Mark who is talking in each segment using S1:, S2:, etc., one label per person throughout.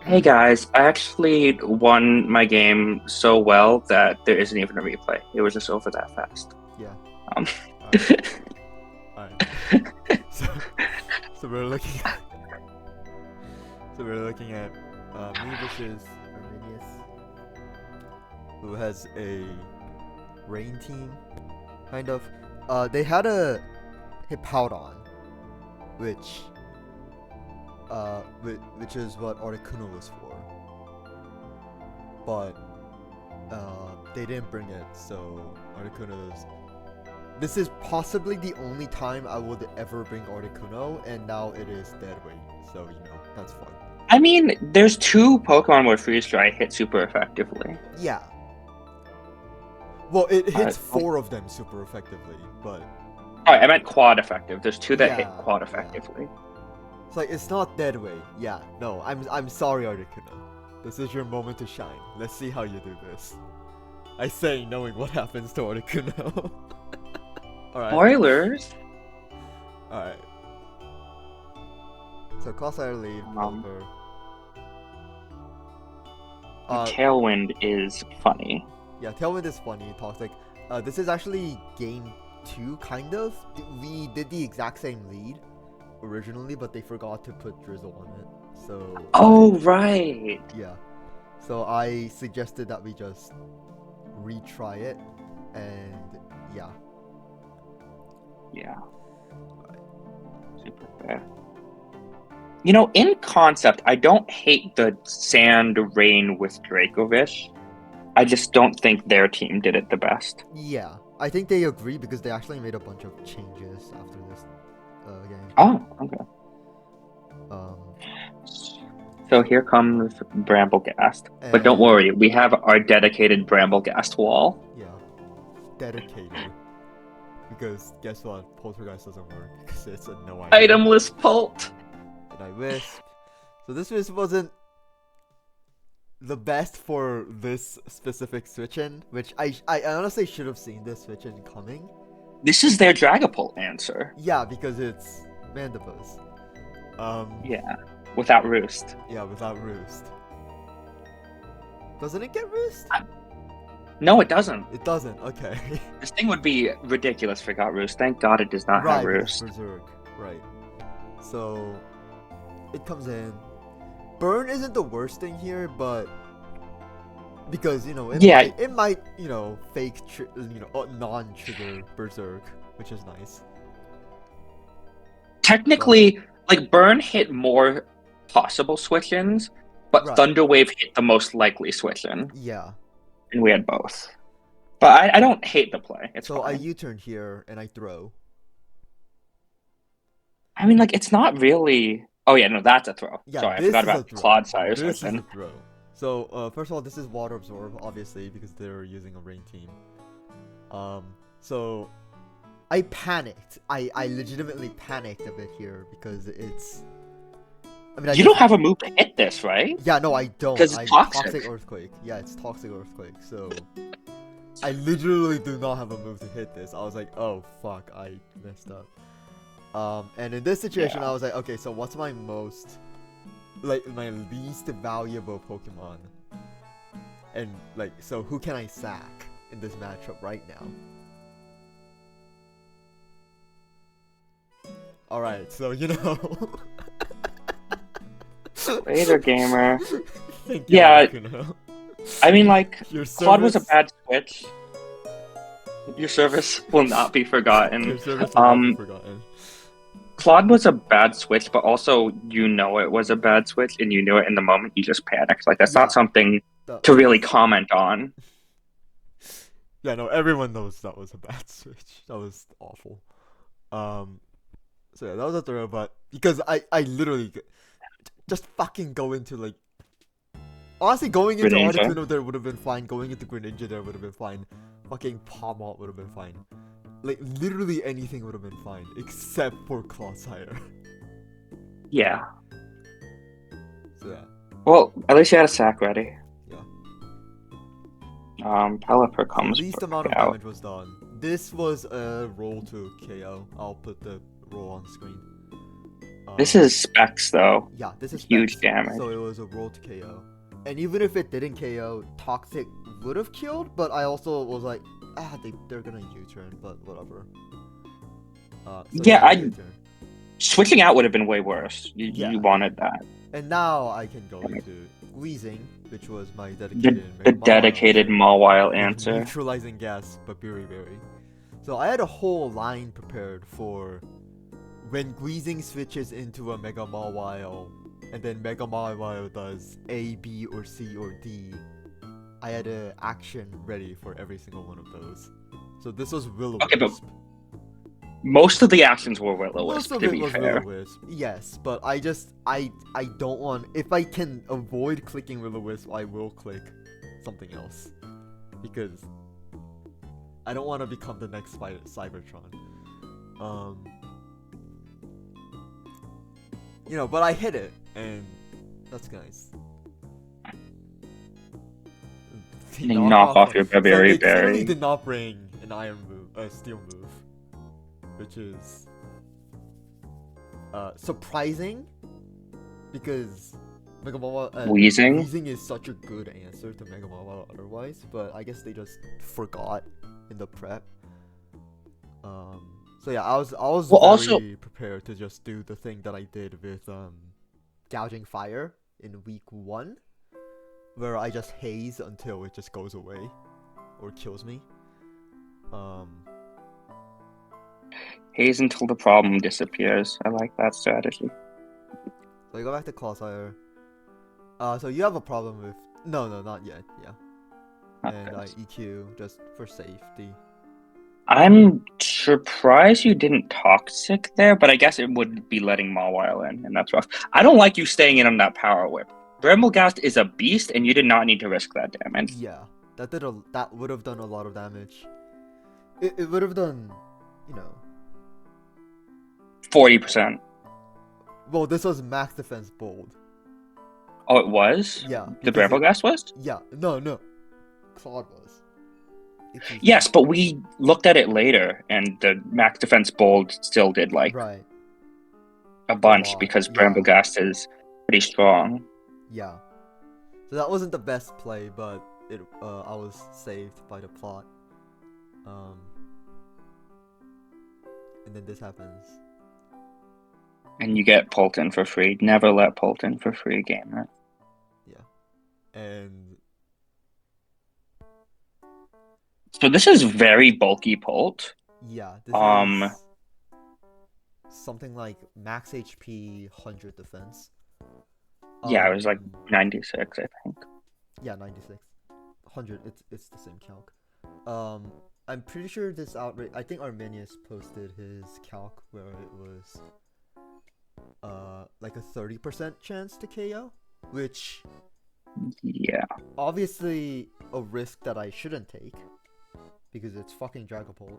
S1: Hey guys, I actually won my game so well that there isn't even a replay. It was just over that fast.
S2: Yeah.
S1: Um,
S2: All right. All right. So, so we're looking. So we're looking at me versus Arminius, who has a rain team, kind of. They had a Hippowdon, which which is what Articuno was for, but they didn't bring it, so Articuno's. This is possibly the only time I would ever bring Articuno, and now it is dead weight, so that's fun.
S1: I mean, there's two Pokemon where Freeze Dry hit super effectively.
S2: Yeah. Well, it hits
S1: Oh,
S2: four of them super effectively, but
S1: I meant quad effective. There's two that hit
S2: yeah,
S1: quad
S2: yeah.
S1: effectively.
S2: It's like it's not dead weight. Yeah, no, I'm sorry, Articuno. This is your moment to shine. Let's see how you do this. I say, knowing what happens to Articuno. All right.
S1: Spoilers.
S2: All right. So Crossfire lead, Pelipper.
S1: Tailwind is funny.
S2: Yeah, Tailwind is funny. Toxic. This is actually game 2, kind of. We did the exact same lead originally, but they forgot to put Drizzle on it. So.
S1: Oh, right.
S2: Yeah. So I suggested that we just retry it, and yeah.
S1: Yeah. Super fair. You know, in concept, I don't hate the Sand Rain with Dracovish. I just don't think their team did it the best.
S2: Yeah, I think they agree because they actually made a bunch of changes after this game.
S1: Oh, okay.
S2: Um,
S1: So here comes Bramblegast. But don't worry, we have our dedicated Bramblegast wall.
S2: Yeah, dedicated. Because guess what? Poltergeist doesn't work because it's a no item.
S1: Itemless Pult.
S2: And I Wisp. So this Wisp wasn't the best for this specific switch-in, which I honestly should have seen this switch-in coming.
S1: This is their Dragapult answer.
S2: Yeah, because it's Mandibuzz.
S1: Yeah, without Roost.
S2: Yeah, without Roost. Doesn't it get Roost?
S1: No, it doesn't.
S2: It doesn't. Okay.
S1: This thing would be ridiculous if it got Roost. Thank God it does not have Roost.
S2: Berserk. Right. So it comes in. Burn isn't the worst thing here, but because it might fake non-trigger Berserk, which is nice.
S1: Technically, like Burn hit more possible switch-ins, but
S2: Right.
S1: Thunder Wave hit the most likely switch-in.
S2: Yeah.
S1: And we had both. But I don't hate the play. It's
S2: so
S1: fine.
S2: I U-turn here and I throw.
S1: I mean, like, it's not really. Oh yeah, no, that's a throw.
S2: Yeah,
S1: sorry, I forgot about Clodsire.
S2: This is a throw. So first of all, this is Water Absorb, obviously, because they're using a rain team. So I panicked. I legitimately panicked a bit here because it's. I mean,
S1: you don't have a move to hit this, right?
S2: Yeah, no, I don't.
S1: Because it's toxic.
S2: Earthquake. Yeah, it's Toxic Earthquake. So I literally do not have a move to hit this. I was like, oh fuck, I messed up. And in this situation, I was like, okay, so what's my my least valuable Pokemon? And so who can I sack in this matchup right now? All right, so
S1: Later, gamer.
S2: Thank you,
S1: Yeah,
S2: Articuno.
S1: I mean, like, Claude was a
S2: service-
S1: bad switch. Your service will not be forgotten.
S2: Your service will not be forgotten.
S1: Claude was a bad switch, but also it was a bad switch, and you knew it in the moment. You just panicked. Like, that's not something to really comment on.
S2: Yeah, no, everyone knows that was a bad switch. That was awful. So yeah, that was a throw, but because I literally just fucking go into honestly, going into
S1: Greninja.
S2: Articuno there would have been fine. Going into Greninja there would have been fine. Fucking Palmalt would have been fine. Like, literally anything would have been fine, except for Clodsire.
S1: Yeah.
S2: So yeah.
S1: Well, at least you had a sack ready.
S2: Yeah.
S1: Pelipper comes.
S2: The least amount of
S1: out.
S2: damage was done. This was a roll to KO. I'll put the roll on screen.
S1: This is Specs though.
S2: Yeah, this is
S1: huge
S2: Specs,
S1: damage.
S2: so it was a roll to KO. And even if it didn't KO, Toxic would have killed, but I also was like, they're gonna U-turn, but whatever.
S1: Switching out would have been way worse. You wanted that.
S2: And now I can go into Wheezing, which was my
S1: the dedicated Mawile answer.
S2: Neutralizing Gas, but Berry. So I had a whole line prepared for when Wheezing switches into a Mega Mawile, and then Mega Mawile does A, B, or C, or D. I had an action ready for every single one of those. So this was Will-O-Wisp.
S1: Okay, but most of the actions were Will-O-Wisp,
S2: to be fair. Will-O-Wisp, yes, but I don't want... If I can avoid clicking Will-O-Wisp, I will click something else. Because I don't want to become the next Cybertron. But I hit it, and that's nice.
S1: Knock off your Berry.
S2: So they clearly did not bring an Iron move, a Steel move, which is surprising because Mega Mawile Wheezing is such a good answer to Mega Mawile otherwise, but I guess they just forgot in the prep. So yeah, I was very prepared to just do the thing that I did with Gouging Fire in week 1, where I just haze until it just goes away or kills me.
S1: Haze until the problem disappears. I like that strategy.
S2: So you go back to Clodsire. So you have a problem with... No, not yet, yeah. And I EQ just for safety.
S1: I'm surprised you didn't Toxic there, but I guess it would be letting Mawile in, and that's rough. I don't like you staying in on that Power Whip. Bramblegast is a beast, and you did not need to risk that damage.
S2: Yeah, that would have done a lot of damage. It would have done,
S1: 40%.
S2: Well, this was max defense bold.
S1: Oh, it was?
S2: Yeah.
S1: The Bramblegast was?
S2: Yeah. No. Claude was.
S1: Yes, but we looked at it later, and the max defense bold still did a bunch because Bramblegast is pretty strong.
S2: Yeah. So that wasn't the best play, but I was saved by the plot. And then this happens.
S1: And you get Polton for free. Never let Polton for free, gamer.
S2: Yeah. And...
S1: So this is very bulky Polt.
S2: Yeah. This is something like max HP, 100 defense.
S1: Yeah, it was like 96, I think.
S2: Yeah, 96. 100, it's the same calc. I'm pretty sure this outrage... I think Arminius posted his calc where it was like a 30% chance to KO, which...
S1: Yeah.
S2: Obviously a risk that I shouldn't take, because it's fucking Dragapult.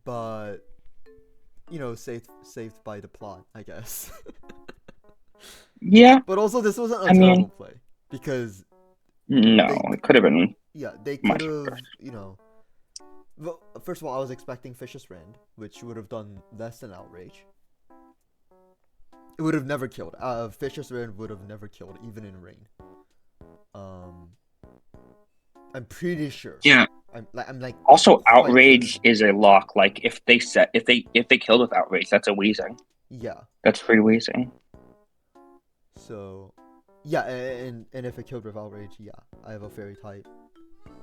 S2: But... saved by the plot, I guess.
S1: Yeah.
S2: But also, this wasn't a terrible play. Because...
S1: No, it could have been...
S2: Yeah, they could have, Well, first of all, I was expecting Vicious Rend, which would have done less than Outrage. It would have never killed. Vicious Rend would have never killed, even in rain. I'm pretty sure.
S1: Yeah.
S2: I'm like.
S1: Also, Outrage is a lock. Like if they killed with Outrage, that's a Wheezing.
S2: Yeah.
S1: That's free Wheezing.
S2: So, yeah, and if it killed with Outrage, yeah, I have a Fairy type.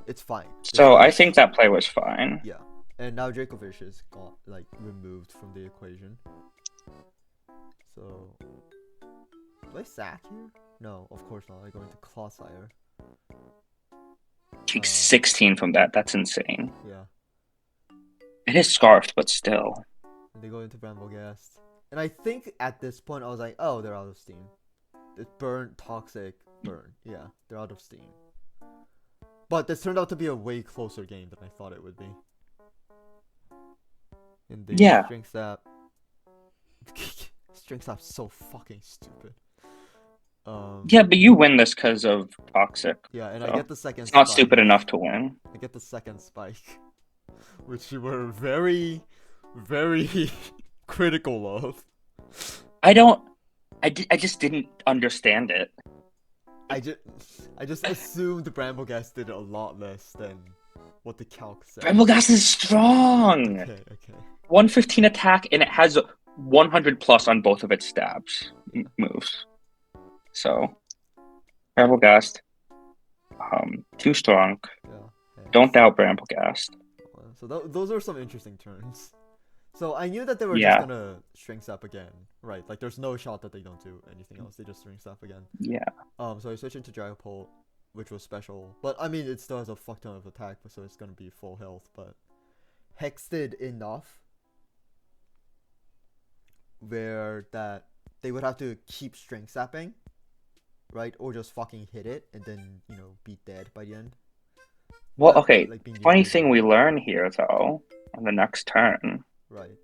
S2: It's fine.
S1: So I think that play was fine.
S2: Yeah, and now Dracovish is removed from the equation. So, do I sack here? No, of course not. I go into Clodsire.
S1: Take 16 from that. That's insane.
S2: Yeah.
S1: It is Scarfed, but still.
S2: And they go into Bramblegast. And I think at this point I was like, oh, they're out of steam. It's burn, toxic, burn. Yeah, they're out of steam. But this turned out to be a way closer game than I thought it would be. And the String Sap. String Sap's so fucking stupid.
S1: Yeah, but you win this because of Toxic.
S2: Yeah, and I get the second
S1: It's not stupid enough to win.
S2: I get the second spike. Which you were very, very critical of.
S1: I don't. I just didn't understand it.
S2: I just assumed the Brambleghast did a lot less than what the calc said.
S1: Brambleghast is strong.
S2: Okay.
S1: 115 attack, and it has 100 plus on both of its stabs moves. So, Brambleghast, too strong.
S2: Yeah.
S1: Don't doubt Brambleghast.
S2: So those are some interesting turns. So I knew that they were
S1: Yeah.
S2: just gonna string step again, right? Like there's no shot that they don't do anything else. They just string step again.
S1: Yeah.
S2: So I switched into Dragapult, which was special, but I mean it still has a fuck ton of attack, so it's gonna be full health. But Hex did enough where that they would have to keep string stepping, right? Or just fucking hit it and then be dead by the end.
S1: Well, okay.
S2: Like
S1: Funny thing we learn here, though, on the next turn.
S2: Right.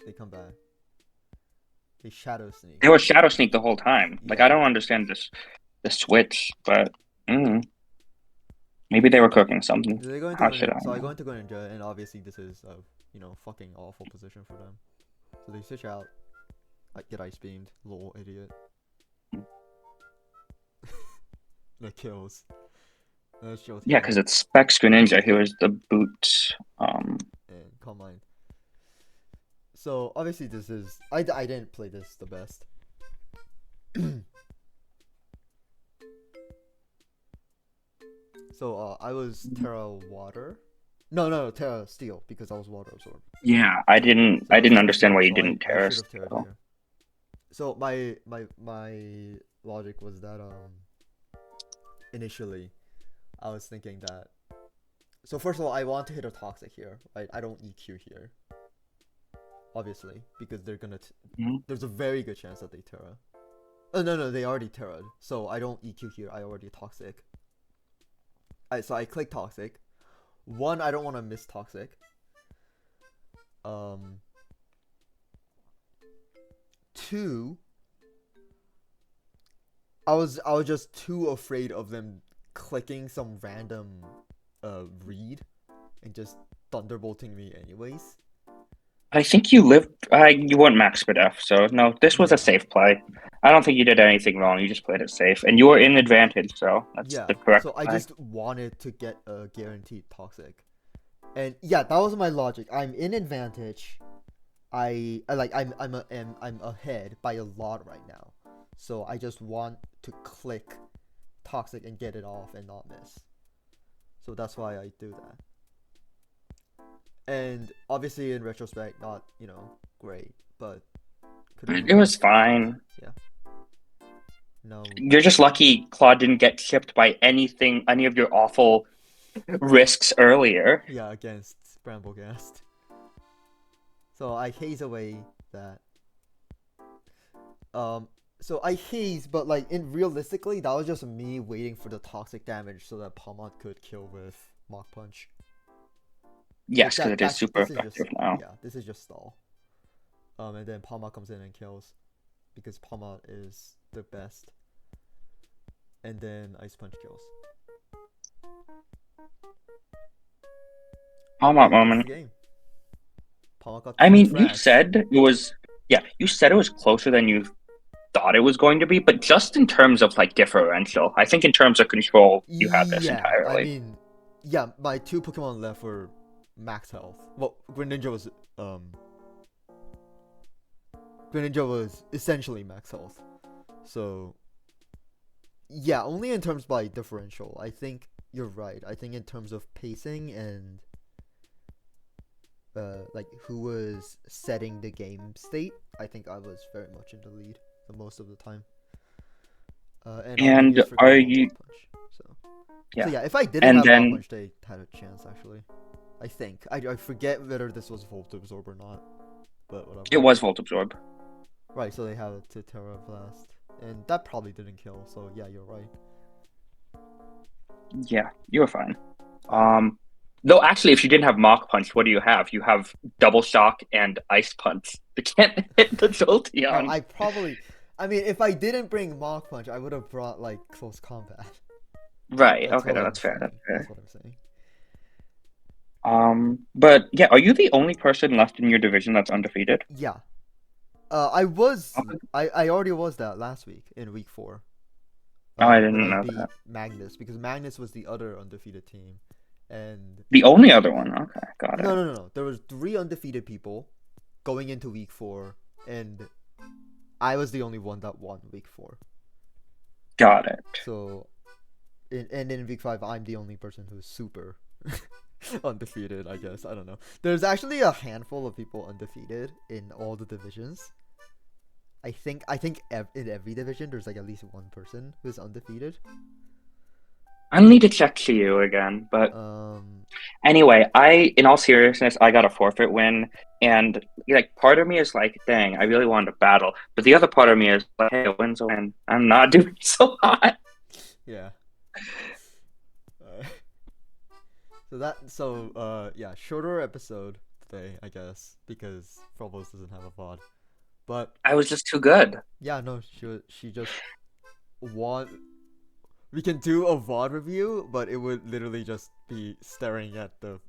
S2: They come back. They shadow sneak.
S1: They were shadow sneak the whole time.
S2: Yeah.
S1: Like I don't understand the switch, but maybe they were cooking something.
S2: So I go into Greninja, and obviously this is a fucking awful position for them. So they switch out. I get ice beamed, lol, idiot. That kills.
S1: Yeah, because it's Specs Greninja. Here's the boot.
S2: And Calm Mind. So obviously this is I didn't play this the best. So I was Terra Water. No, Terra Steel because I was Water Absorb.
S1: Yeah, I didn't understand why you didn't Terra Steel.
S2: So my logic was that initially I was thinking that. So first of all, I want to hit a Toxic here, right? I don't EQ here. Obviously, because they're gonna. There's a very good chance that they Terra. Oh no, they already Terra'd. So I don't EQ here. I already Toxic. So I click Toxic. One, I don't want to miss Toxic. Two, I was just too afraid of them clicking some random read and just thunderbolting me anyways.
S1: I think you weren't max F, so no, this was a safe play. I don't think you did anything wrong. You just played it safe, and you were in advantage, so that's the correct.
S2: So I just wanted to get a guaranteed Toxic, and yeah, that was my logic. I'm in advantage. I'm ahead by a lot right now, so I just want to click Toxic and get it off and not miss. So that's why I do that. And obviously, in retrospect, not great, but
S1: it was fine.
S2: Yeah. No.
S1: You're just lucky Claude didn't get chipped by any of your awful risks earlier.
S2: Yeah, against Brambleghast. So I haze away that. So I haze, but realistically, that was just me waiting for the Toxic damage so that Palmot could kill with Mach Punch.
S1: Yes, because it is super effective now.
S2: Yeah, this is just stall. And then Palmot comes in and kills, because Palmot is the best. And then Ice Punch kills.
S1: Palmot moment.
S2: I
S1: mean, you said it was closer than you thought it was going to be, but just in terms of differential, I think in terms of control, you had this entirely.
S2: I mean, yeah, my two Pokemon left were max health. Well, Greninja was essentially max health. So yeah, only in terms by differential. I think you're right. I think in terms of pacing and who was setting the game state, I think I was very much in the lead the most of the time.
S1: And are you?
S2: Punch, so.
S1: Yeah.
S2: So yeah, if I didn't have Mach Punch, they had a chance actually. I think. I forget whether this was Volt Absorb or not, but whatever.
S1: It was Volt Absorb.
S2: Right, so they have it to Terra Blast, and that probably didn't kill. So yeah, you're right.
S1: Yeah, you were fine. Though actually, if you didn't have Mach Punch, what do you have? You have Double Shock and Ice Punch. You can't hit the Jolteon.
S2: I mean, if I didn't bring Mach Punch, I would have brought Close Combat.
S1: Right. That's fair.
S2: That's what I'm saying.
S1: But yeah, are you the only person left in your division that's undefeated?
S2: Yeah. I was.
S1: Oh,
S2: I already was that last week in week 4.
S1: I
S2: When
S1: didn't
S2: I
S1: know
S2: beat
S1: that.
S2: Magnus, because Magnus was the other undefeated team, and
S1: The only other one. Okay, got
S2: no,
S1: it.
S2: no, no, no. There was 3 undefeated people going into week 4, and I was the only one that won week 4.
S1: Got it.
S2: So, and in week 5, I'm the only person who's super undefeated. I guess I don't know. There's actually a handful of people undefeated in all the divisions. In every division there's like at least one person who's undefeated.
S1: I need to check to you again, but
S2: Um,
S1: anyway, in all seriousness, I got a forfeit win, and like part of me is like, dang, I really wanted to battle, but the other part of me is like, hey, a win's a win. I'm not doing so hot.
S2: yeah. Uh, yeah, shorter episode today, I guess, because Frubblez doesn't have a VOD. But
S1: I was just too good.
S2: yeah, no, she just want. We can do a VOD review, but it would literally just be staring at the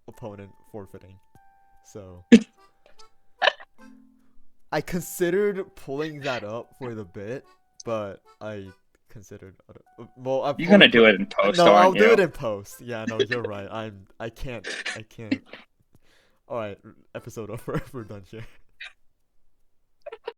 S2: opponent forfeiting. So I considered pulling that up for the bit, but I considered well, I've
S1: You're
S2: only
S1: gonna do
S2: put
S1: it in post,
S2: no, I'll
S1: aren't
S2: do
S1: you?
S2: it in post. Yeah, no, you're right. I can't. All right, episode over. We're done here.